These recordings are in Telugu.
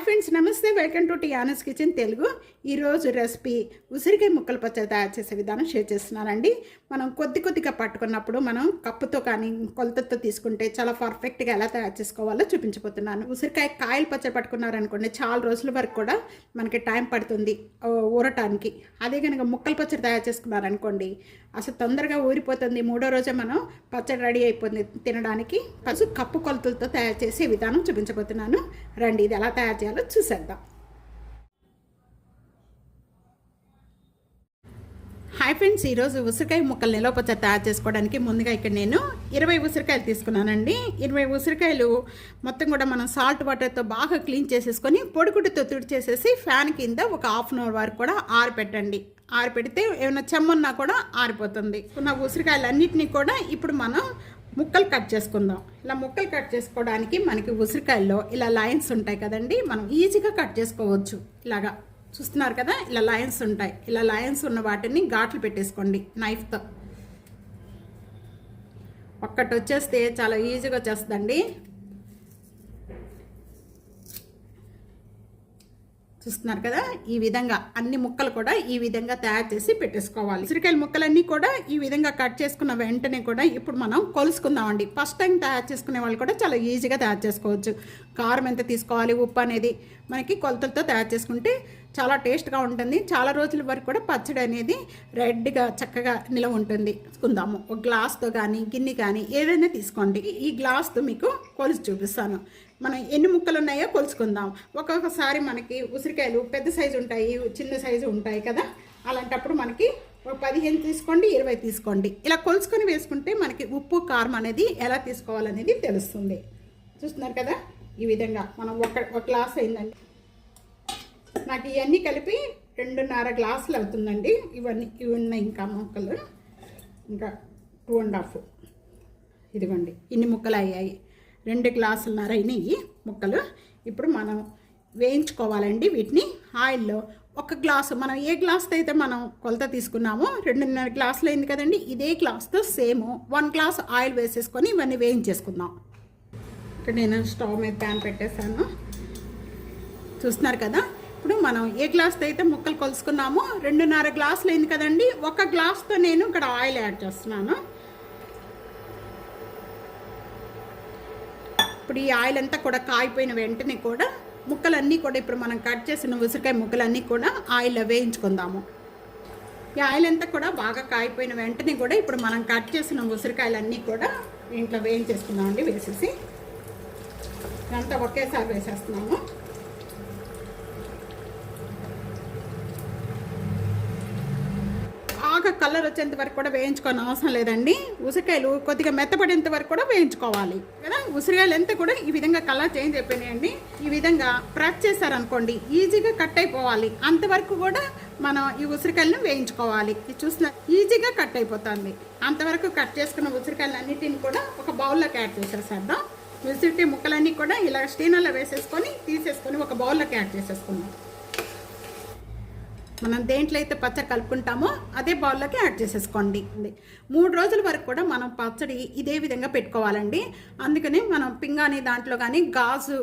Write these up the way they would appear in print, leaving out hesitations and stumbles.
ఫ్రెండ్స్ నమస్తే, వెల్కమ్ టు టియానస్ కిచెన్ తెలుగు. ఈరోజు రెసిపీ ఉసిరికాయ ముక్కల పచ్చడి తయారు చేసే విధానం షేర్ చేస్తున్నానండి. మనం కొద్దిగా పట్టుకున్నప్పుడు మనం కప్పుతో కానీ కొలతతో తీసుకుంటే చాలా పర్ఫెక్ట్గా ఎలా తయారు చేసుకోవాలో చూపించబోతున్నాను. ఉసిరికాయ కాయలు పచ్చడి పట్టుకున్నారనుకోండి, చాలా రోజుల వరకు కూడా మనకి టైం పడుతుంది ఊరటానికి. అదే కనుక ముక్కల పచ్చడి తయారు చేసుకున్నారనుకోండి, అసలు తొందరగా ఊరిపోతుంది. మూడో రోజే మనం పచ్చడి రెడీ అయిపోతుంది తినడానికి. ఫస్ట్ కప్పు కొలతలతో తయారు చేసే విధానం చూపించబోతున్నాను. రండి, ఇది ఎలా తయారు చేయాలో చూసేద్దాం. హాయ్ ఫ్రెండ్స్, ఈరోజు ఉసిరికాయ ముక్కలు నిలవ పచ్చడి తయారు చేసుకోవడానికి ముందుగా ఇక్కడ నేను 20 ఉసిరికాయలు తీసుకున్నానండి. 20 ఉసిరికాయలు మొత్తం కూడా మనం సాల్ట్ వాటర్తో బాగా క్లీన్ చేసేసుకొని పొడిగుడ్డుతో తుడిచేసేసి ఫ్యాన్ కింద ఒక హాఫ్ అన్ అవర్ వరకు కూడా ఆరిపెట్టండి. ఆరిపెడితే ఏమైనా చెమ్మున్నా కూడా ఆరిపోతుంది. ఉన్న ఉసిరికాయలన్నింటినీ కూడా ఇప్పుడు మనం ముక్కలు కట్ చేసుకుందాం. ఇలా ముక్కలు కట్ చేసుకోవడానికి మనకి ఉసిరికాయల్లో ఇలా లైన్స్ ఉంటాయి కదండి, మనం ఈజీగా కట్ చేసుకోవచ్చు. ఇలాగా చూస్తున్నారు కదా, ఇలా లైన్స్ ఉంటాయి. ఇలా లైన్స్ ఉన్న వాటిని ఘాట్లు పెట్టేసుకోండి నైఫ్తో. ఒక్కటి వచ్చేస్తే చాలా ఈజీగా వచ్చేస్తుందండి. చూస్తున్నారు కదా, ఈ విధంగా అన్ని ముక్కలు కూడా ఈ విధంగా తయారు చేసి పెట్టేసుకోవాలి. ఉసిరికాయల ముక్కలన్నీ కూడా ఈ విధంగా కట్ చేసుకున్న వెంటనే కూడా ఇప్పుడు మనం కొలుసుకుందామండి. ఫస్ట్ టైం తయారు చేసుకునే వాళ్ళు కూడా చాలా ఈజీగా తయారు చేసుకోవచ్చు. కారం ఎంత తీసుకోవాలి, ఉప్పు అనేది మనకి కొలతలతో తయారు చేసుకుంటే చాలా టేస్ట్గా ఉంటుంది. చాలా రోజుల వరకు కూడా పచ్చడి అనేది రెడ్గా చక్కగా నిలవ ఉంటుంది. తీసుకుందాము. ఒక గ్లాస్తో కానీ గిన్నె కానీ ఏదైనా తీసుకోండి. ఈ గ్లాస్తో మీకు కొలిసి చూపిస్తాను. మనం ఎన్ని ముక్కలు ఉన్నాయో కొలుసుకుందాం. ఒక్కొక్కసారి మనకి ఉసిరికాయలు పెద్ద సైజు ఉంటాయి, చిన్న సైజు ఉంటాయి కదా. అలాంటప్పుడు మనకి 15 తీసుకోండి, 20 తీసుకోండి. ఇలా కొలుసుకొని వేసుకుంటే మనకి ఉప్పు కారం అనేది ఎలా తీసుకోవాలనేది తెలుస్తుంది. చూస్తున్నారు కదా, ఈ విధంగా మనం ఒక గ్లాస్ అయిందండి. నాకు ఇవన్నీ కలిపి 2.5 గ్లాసులు అవుతుందండి. ఇవి ఉన్నాయి ఇంకా ముక్కలు, ఇంకా 2.5. ఇదిగోండి, ఇన్ని ముక్కలు అయ్యాయి. 2 గ్లాసులన్నర అయినాయి ముక్కలు. ఇప్పుడు మనం వేయించుకోవాలండి వీటిని ఆయిల్లో. ఒక గ్లాసు మనం ఏ గ్లాస్తో అయితే మనం కొలత తీసుకున్నామో 2.5 గ్లాసులు అయింది కదండి, ఇదే గ్లాస్తో సేమ్ 1 గ్లాస్ ఆయిల్ వేసేసుకొని ఇవన్నీ వేయించేసుకుందాం. ఇక్కడ నేను స్టవ్ మీద ప్యాన్ పెట్టేశాను. చూస్తున్నారు కదా, ఇప్పుడు మనం ఏ గ్లాస్తో అయితే ముక్కలు కొలుసుకున్నామో 2.5 గ్లాసులు అయింది కదండి, ఒక గ్లాస్తో నేను ఇక్కడ ఆయిల్ యాడ్ చేస్తున్నాను. ఇప్పుడు ఈ ఆయిల్ అంతా కూడా కాగిపోయిన వెంటనే కూడా ముక్కలన్నీ కూడా ఇప్పుడు మనం కట్ చేసిన ఉసిరికాయ ముక్కలన్నీ కూడా ఆయిల్లో వేయించుకుందాము. ఈ ఆయిల్ అంతా కూడా బాగా కాగిపోయిన వెంటనే కూడా ఇప్పుడు మనం కట్ చేసిన ఉసిరికాయలన్నీ కూడా ఇంట్లో వేయించేసుకుందామండి. వేసేసి ఇదంతా ఒకేసారి వేసేస్తున్నాము. కలర్ వచ్చేంత వరకు కూడా వేయించుకోని అవసరం లేదండి. ఉసిరికాయలు కొద్దిగా మెత్తపడేంత వరకు కూడా వేయించుకోవాలి కదా. ఉసిరికాయలు ఎంత కూడా ఈ విధంగా కలర్ చేంజ్ అయిపోయినాయండి. ఈ విధంగా ప్రెస్ చేశారనుకోండి ఈజీగా కట్ అయిపోవాలి. అంతవరకు కూడా మనం ఈ ఉసిరికాయలను వేయించుకోవాలి. ఇది చూసిన ఈజీగా కట్ అయిపోతుంది. అంతవరకు కట్ చేసుకున్న ఉసిరికాయలు అన్నిటిని కూడా ఒక బౌల్లోకి యాడ్ చేసేసేద్దాం. ఉసిరికాయ ముక్కలన్నీ కూడా ఇలా స్టీనర్లో వేసేసుకొని తీసేసుకొని ఒక బౌల్లోకి యాడ్ చేసేసుకుందాం. మనం దేంట్లో అయితే పచ్చడి కలుపుకుంటామో అదే బౌల్లోకి యాడ్ చేసేసుకోండి. 3 రోజుల వరకు కూడా మనం పచ్చడి ఇదే విధంగా పెట్టుకోవాలండి. అందుకని మనం పింగాణి దాంట్లో కానీ గాజు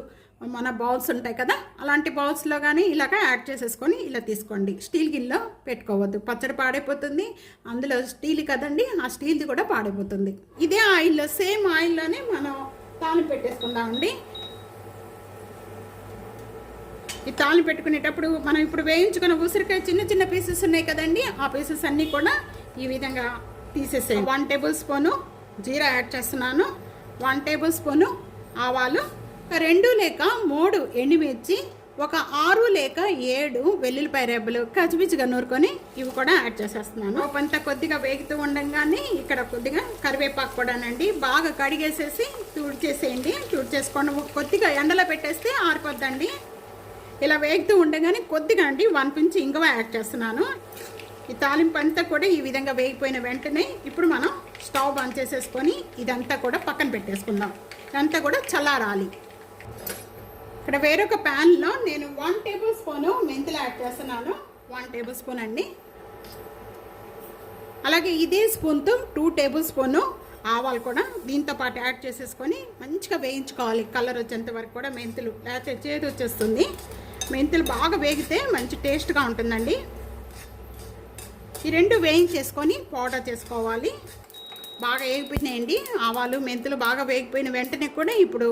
మన బౌల్స్ ఉంటాయి కదా, అలాంటి బౌల్స్లో కానీ ఇలాగ యాడ్ చేసేసుకొని ఇలా తీసుకోండి. స్టీల్ గిన్నెలో పెట్టుకోవద్దు, పచ్చడి పాడైపోతుంది. అందులో స్టీల్ కదండి, ఆ స్టీల్ది కూడా పాడైపోతుంది. ఇదే ఆయిల్లో సేమ్ ఆయిల్లోనే మనం తాలింపు పెట్టేసుకుందామండి. ఈ తాలింపు పెట్టుకునేటప్పుడు మనం ఇప్పుడు వేయించుకున్న ఉసిరికాయ చిన్న పీసెస్ ఉన్నాయి కదండి, ఆ పీసెస్ అన్నీ కూడా ఈ విధంగా తీసేసేయండి. 1 టేబుల్ స్పూను జీరా యాడ్ చేస్తున్నాను, 1 టేబుల్ స్పూను ఆవాలు, 2 లేక 3 ఎండుమిర్చి, ఒక 6 లేక 7 వెల్లుల్లిపాయ రెబ్బలు కచ్చిపిచ్చిగా నూరుకొని ఇవి కూడా యాడ్ చేసేస్తున్నాను. కొంత కొద్దిగా వేగుతూ ఉండగానే ఇక్కడ కొద్దిగా కరివేపాకు కూడానండి బాగా కడిగేసేసి తుడిచేసేయండి. తుడిచేసుకోండి. కొద్దిగా ఎండలో పెట్టేస్తే ఆరిపోద్దండి. ఇలా వేగుతూ ఉండగానే కొద్దిగా అండి 1 పించ్ ఇంగువ యాడ్ చేస్తున్నాను. ఈ తాలింపు అంతా కూడా ఈ విధంగా వేగిపోయిన వెంటనే ఇప్పుడు మనం స్టవ్ ఆన్ చేసేసుకొని ఇదంతా కూడా పక్కన పెట్టేసుకుందాం. ఇదంతా కూడా చల్లారాలి. ఇక్కడ వేరొక ప్యాన్లో నేను 1 టేబుల్ స్పూను మెంతులు యాడ్ చేస్తున్నాను. 1 టేబుల్ స్పూన్ అండి. అలాగే ఇదే స్పూన్తో 2 టేబుల్ స్పూను ఆవాలు కూడా దీంతో పాటు యాడ్ చేసేసుకొని మంచిగా వేయించుకోవాలి. కలర్ వచ్చేంత వరకు కూడా మెంతులు, లేకపోతే చేదు వచ్చేస్తుంది. మెంతులు బాగా వేగితే మంచి టేస్ట్గా ఉంటుందండి. ఈ రెండు వేయించేసుకొని పౌడర్ చేసుకోవాలి. బాగా వేగిపోయినాయండి ఆవాలు మెంతులు. బాగా వేగిపోయిన వెంటనే కూడా ఇప్పుడు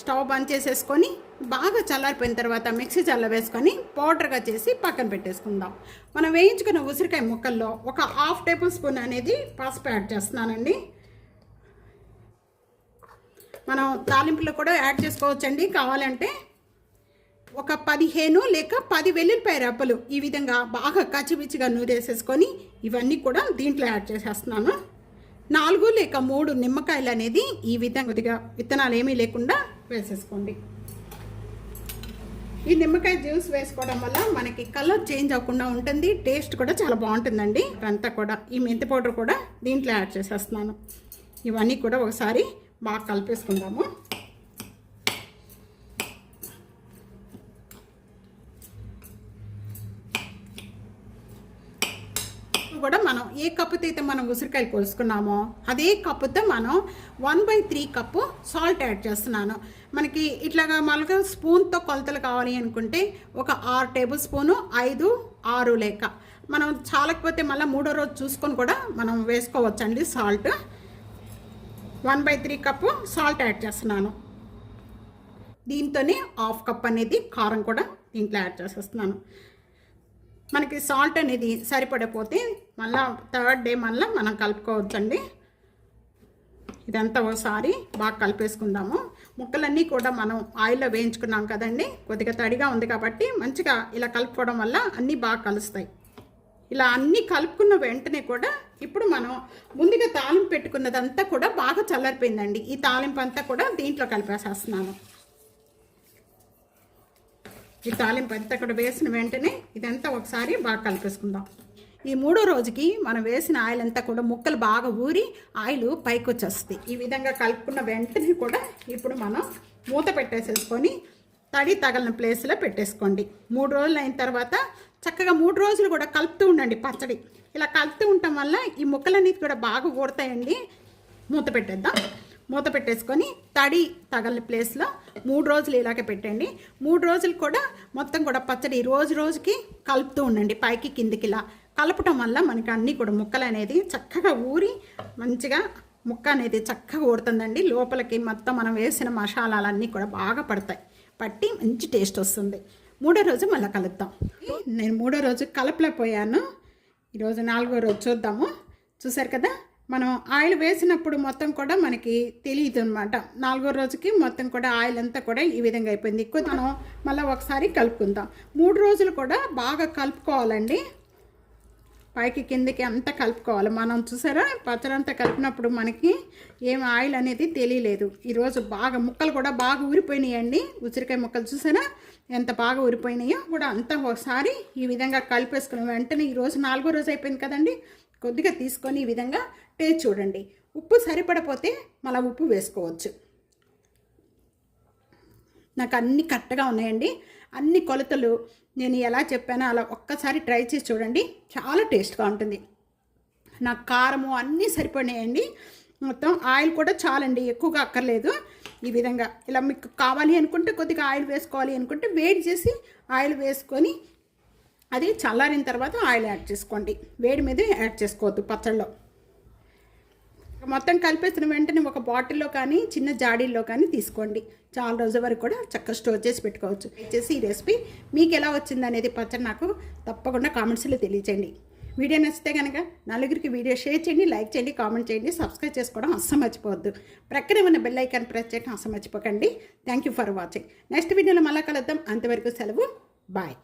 స్టవ్ బంద్ చేసేసుకొని బాగా చల్లారిపోయిన తర్వాత మిక్సీ చల్ల వేసుకొని పౌడర్గా చేసి పక్కన పెట్టేసుకుందాం. మనం వేయించుకున్న ఉసిరికాయ ముక్కల్లో ఒక 1/2 టేబుల్ స్పూన్ అనేది పసుపు యాడ్ చేస్తున్నానండి. మనం తాలింపులో కూడా యాడ్ చేసుకోవచ్చండి. కావాలంటే ఒక 15 లేక 10 వెల్లుల్లిపాయ రెబ్బలు ఈ విధంగా బాగా కచ్చిపిచ్చిగా నూరేసేసుకొని ఇవన్నీ కూడా దీంట్లో యాడ్ చేసేస్తున్నాను. 4 లేక 3 నిమ్మకాయలు అనేది ఈ విధంగా కొద్దిగా విత్తనాలు ఏమీ లేకుండా వేసేసుకోండి. ఈ నిమ్మకాయ జ్యూస్ వేసుకోవడం వల్ల మనకి కలర్ చేంజ్ అవ్వకుండా ఉంటుంది. టేస్ట్ కూడా చాలా బాగుంటుందండి. అంతా కూడా ఈ మెంతి పౌడర్ కూడా దీంట్లో యాడ్ చేసేస్తున్నాను. ఇవన్నీ కూడా ఒకసారి బాగా కలిపేసుకుందాము. కూడా మనం ఏ కప్పుతో అయితే మనం ఉసిరికాయలు కోసుకున్నామో అదే కప్పుతో మనం 1/3 కప్పు సాల్ట్ యాడ్ చేస్తున్నాను. మనకి ఇట్లాగా మళ్ళీ స్పూన్తో కొలతలు కావాలి అనుకుంటే ఒక 6 టేబుల్ స్పూను, 5, 6 లేక మనం చాలకపోతే మళ్ళీ 3వ రోజు చూసుకొని కూడా మనం వేసుకోవచ్చండి. సాల్ట్ 1/3 కప్పు సాల్ట్ యాడ్ చేస్తున్నాను. దీంతోనే 1/2 కప్ అనేది కారం కూడా దీంట్లో యాడ్ చేసేస్తున్నాను. మనకి సాల్ట్ అనేది సరిపడకపోతే మళ్ళీ 3rd డే మళ్ళీ మనం కలుపుకోవచ్చండి. ఇదంతా ఒకసారి బాగా కలిపేసుకుందాము. ముక్కలన్నీ కూడా మనం ఆయిల్లో వేయించుకున్నాం కదండి. కొద్దిగా తడిగా ఉంది కాబట్టి మంచిగా ఇలా కలుపుకోవడం వల్ల అన్నీ బాగా కలుస్తాయి. ఇలా అన్నీ కలుపుకున్న వెంటనే కూడా ఇప్పుడు మనం ముందుగా తాలింపు పెట్టుకున్నదంతా కూడా బాగా చల్లారిపోయిందండి. ఈ తాలింపు అంతా కూడా దీంట్లో కలిపేసేస్తున్నాను. ఈ తాలింపు అంతా కూడా వేసిన వెంటనే ఇదంతా ఒకసారి బాగా కలిపేసుకుందాం. ఈ 3వ రోజుకి మనం వేసిన ఆయిల్ అంతా కూడా ముక్కలు బాగా ఊరి ఆయిల్ పైకి వచ్చేస్తుంది. ఈ విధంగా కలుపుకున్న వెంటనే కూడా ఇప్పుడు మనం మూత పెట్టేసేసుకొని తడి తగలిన ప్లేస్లో పెట్టేసుకోండి. 3 రోజులు అయిన తర్వాత చక్కగా 3 రోజులు కూడా కలుపుతూ ఉండండి పచ్చడి. ఇలా కలుపుతూ ఉండటం వల్ల ఈ ముక్కలన్నీ కూడా బాగా ఊడతాయండి. మూత పెట్టేద్దాం. మూత పెట్టేసుకొని తడి తగలిన ప్లేస్లో 3 రోజులు ఇలాగే పెట్టండి. 3 రోజులు కూడా మొత్తం కూడా పచ్చడి రోజు రోజుకి కలుపుతూ ఉండండి. పైకి కిందికి ఇలా కలపటం వల్ల మనకి అన్నీ కూడా ముక్కలు అనేది చక్కగా ఊరి మంచిగా ముక్క అనేది చక్కగా ఊరుతుందండి. లోపలికి మొత్తం మనం వేసిన మసాలాలన్నీ కూడా బాగా పట్టి మంచి టేస్ట్ వస్తుంది. 3వ రోజు మళ్ళీ కలుద్దాం. నేను 3వ రోజు కలపలేకపోయాను. ఈరోజు 4వ రోజు చూద్దాము. చూసారు కదా, మనం ఆయిల్ వేసినప్పుడు మొత్తం కూడా మనకి తెలియదు అనమాట. 4వ రోజుకి మొత్తం కూడా ఆయిల్ అంతా కూడా ఈ విధంగా అయిపోయింది. మనం మళ్ళీ ఒకసారి కలుపుకుందాం. 3 రోజులు కూడా బాగా కలుపుకోవాలండి. పైకి కిందకి అంతా కలుపుకోవాలి. మనం చూసారా పచ్చడి అంతా కలిపినప్పుడు మనకి ఏం ఆయిల్ అనేది తెలియలేదు. ఈరోజు బాగా ముక్కలు కూడా బాగా ఊరిపోయినాయండి. ఉసిరికాయ ముక్కలు చూసారా ఎంత బాగా ఊరిపోయినాయో కూడా అంతా ఒకసారి ఈ విధంగా కలిపేసుకున్న వెంటనే ఈరోజు 4వ రోజు అయిపోయింది కదండి. కొద్దిగా తీసుకొని ఈ విధంగా టేస్ట్ చూడండి. ఉప్పు సరిపడపోతే మళ్ళీ ఉప్పు వేసుకోవచ్చు. నాకు అన్నీ కరెక్ట్గా ఉన్నాయండి. అన్ని కొలతలు నేను ఎలా చెప్పానో అలా ఒక్కసారి ట్రై చేసి చూడండి. చాలా టేస్ట్గా ఉంటుంది. నాకు కారము అన్నీ సరిపడినాయండి. మొత్తం ఆయిల్ కూడా చాలండి, ఎక్కువగా అక్కర్లేదు. ఈ విధంగా ఇలా మీకు కావాలి అనుకుంటే కొద్దిగా ఆయిల్ వేసుకోవాలి అనుకుంటే వేడి చేసి ఆయిల్ వేసుకొని అది చల్లారిన తర్వాత ఆయిల్ యాడ్ చేసుకోండి. వేడి మీద యాడ్ చేసుకోవద్దు పచ్చళ్ళలో. మొత్తం కలిపేసిన వెంటనే ఒక బాటిల్లో కానీ చిన్న జాడీల్లో కానీ తీసుకోండి. చాలా రోజుల వరకు కూడా చక్కగా స్టోర్ చేసి పెట్టుకోవచ్చు. ఈ రెసిపీ మీకు ఎలా వచ్చింది అనేది పచ్చడి నాకు తప్పకుండా కామెంట్స్లో తెలియచేయండి. వీడియో నచ్చితే కనుక నలుగురికి వీడియో షేర్ చేయండి, లైక్ చేయండి, కామెంట్ చేయండి, సబ్స్క్రైబ్ చేసుకోవడం అస్సలు మర్చిపోవద్దు. ప్రక్కనే ఉన్న బెల్ ఐకాన్ ప్రెస్ చేయడం అస్సలు మర్చిపోకండి. Thank you for watching. Next వీడియోలో మళ్ళీ కలుద్దాం. అంతవరకు సెలవు. బాయ్.